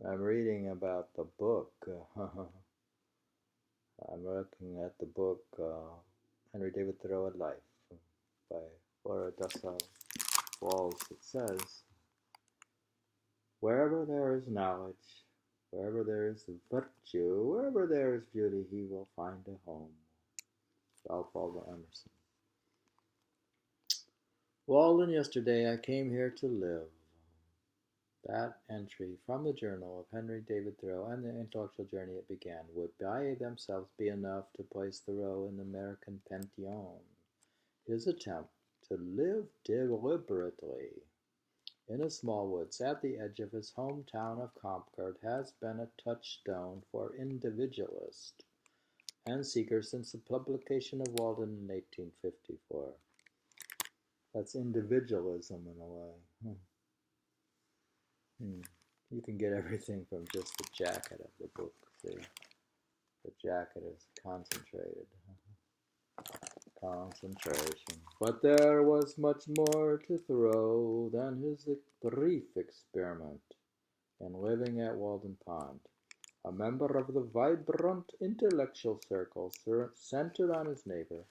I'm reading about the book. I'm looking at the book Henry David Thoreau and Life by Laura Dassow Walls. It says, wherever there is knowledge, wherever there is virtue, wherever there is beauty, he will find a home. Ralph Waldo Emerson. Walden, yesterday I came here to live. That entry from the journal of Henry David Thoreau and the intellectual journey it began would by themselves be enough to place Thoreau in the American pantheon. His attempt to live deliberately in a small woods at the edge of his hometown of Concord has been a touchstone for individualists and seekers since the publication of Walden in 1854. That's individualism in a way. You can get everything from just the jacket of the book. See, the jacket is concentrated. Concentration. But there was much more to Thoreau than his brief experiment in living at Walden Pond. A member of the vibrant intellectual circle centered on his neighbor,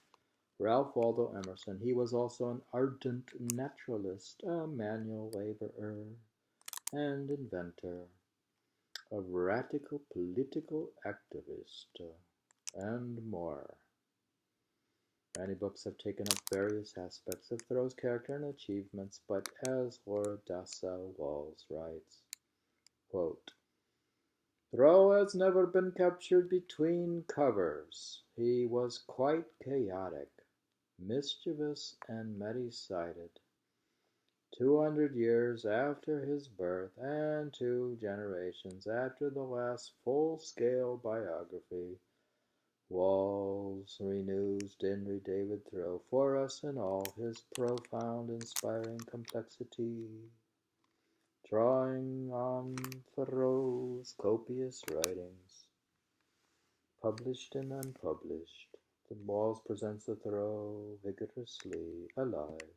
Ralph Waldo Emerson, he was also an ardent naturalist, a manual laborer, and inventor, a radical political activist, and more. Many books have taken up various aspects of Thoreau's character and achievements, but as Laura Dassow Walls writes, quote, Thoreau has never been captured between covers. He was quite chaotic, mischievous, and many-sided. 200 years after his birth and 2 generations after the last full-scale biography, Walls renews Henry David Thoreau for us in all his profound, inspiring complexity. Drawing on Thoreau's copious writings, published and unpublished, Walls presents the Thoreau vigorously alive,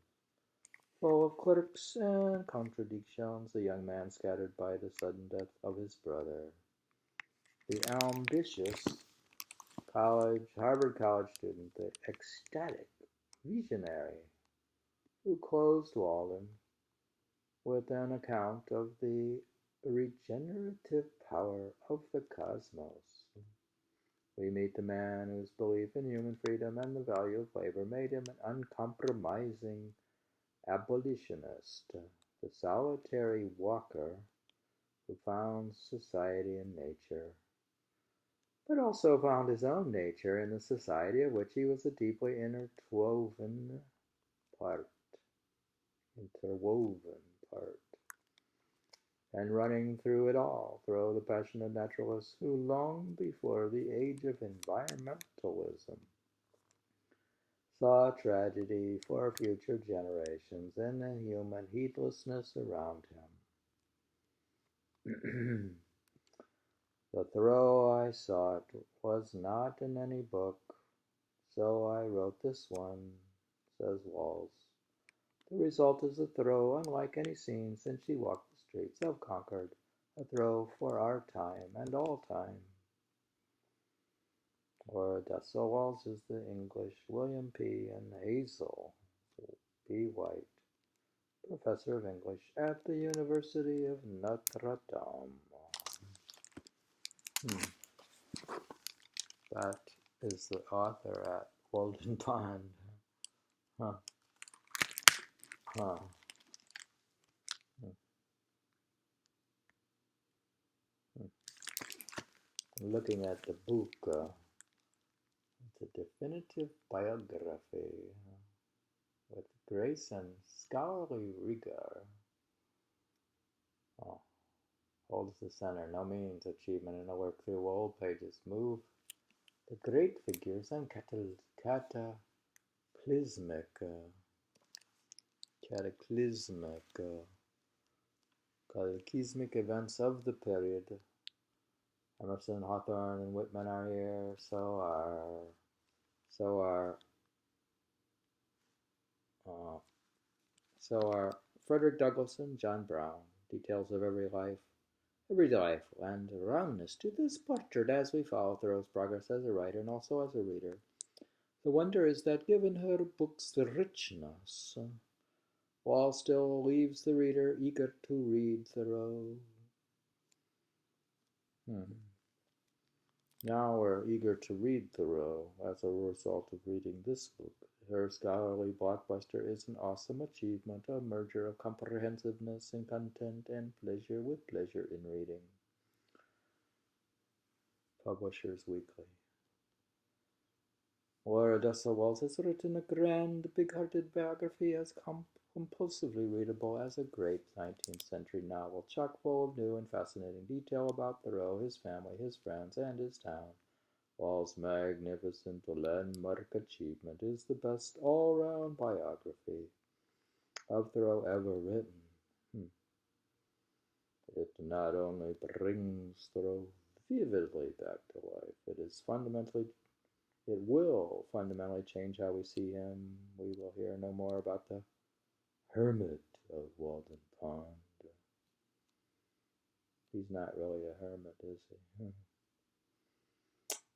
full of quirks and contradictions, the young man scattered by the sudden death of his brother, the ambitious Harvard College student, the ecstatic visionary who closed Walden with an account of the regenerative power of the cosmos. We meet the man whose belief in human freedom and the value of labor made him an uncompromising abolitionist, the solitary walker who found society in nature, but also found his own nature in the society of which he was a deeply interwoven part. And running through it all, Thoreau, the passionate naturalist who, long before the age of environmentalism, saw tragedy for future generations in the human heedlessness around him. The Thoreau I sought was not in any book, so I wrote this one, says Walls. The result is a Thoreau unlike any seen since she walked the streets of Concord, a Thoreau for our time and all time. Laura Dassow Walls is the English, William P. and Hazel B. White, professor of English at the University of Notre Dame. That is the author at Walden Pond. Huh. Huh. Looking at the book, it's a definitive biography with grace and scholarly rigor. Holds the center, no means achievement in a work through old pages. Move the great figures and cataclysmic events of the period. Emerson, Hawthorne, and Whitman are here. So are Frederick Douglass and John Brown. Details of every life every delightful and roundness to this portrait as we follow Thoreau's progress as a writer and also as a reader. The wonder is that given her book's richness, Walls still leaves the reader eager to read Thoreau. Now we're eager to read Thoreau as a result of reading this book. Her scholarly blockbuster is an awesome achievement, a merger of comprehensiveness in content and pleasure with pleasure in reading. Publishers Weekly. Laura Dassow Walls has written a grand, big-hearted biography as compulsively readable as a great 19th century novel, chock full of new and fascinating detail about Thoreau, his family, his friends, and his town. Walls' magnificent landmark achievement is the best all-round biography of Thoreau ever written. It not only brings Thoreau vividly back to life, it will fundamentally change how we see him. We will hear no more about the hermit of Walden Pond. He's not really a hermit, is he?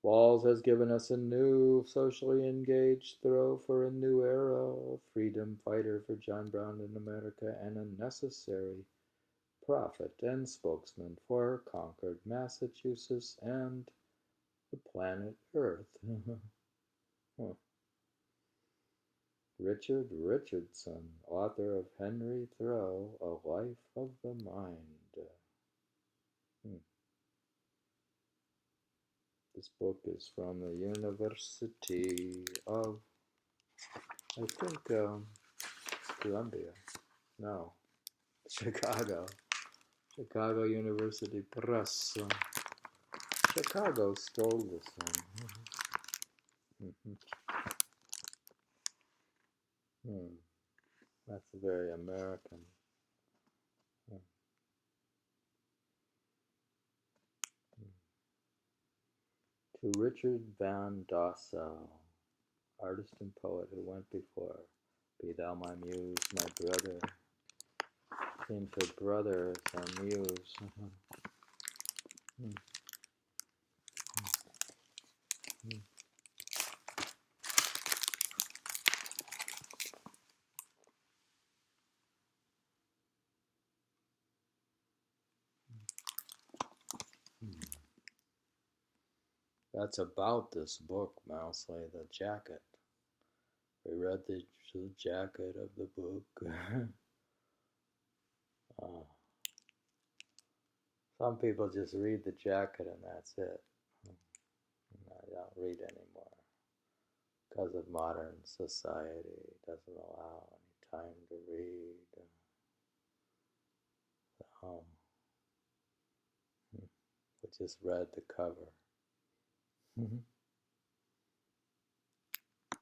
Walls has given us a new, socially engaged Thoreau for a new era, a freedom fighter for John Brown in America, and a necessary prophet and spokesman for Concord, Massachusetts, and the planet Earth. Richard Richardson, author of Henry Thoreau, A Life of the Mind. This book is from the University of, I think, Columbia. No, Chicago. Chicago University Press. Chicago stole this one. That's very American. To Richard Van Dassow, artist and poet who went before, be thou my muse, my brother. Seems her brother is our muse. That's about this book, mostly the jacket. We read the jacket of the book. Some people just read the jacket and that's it. I don't read anymore because of modern society. It doesn't allow any time to read. We just read the cover.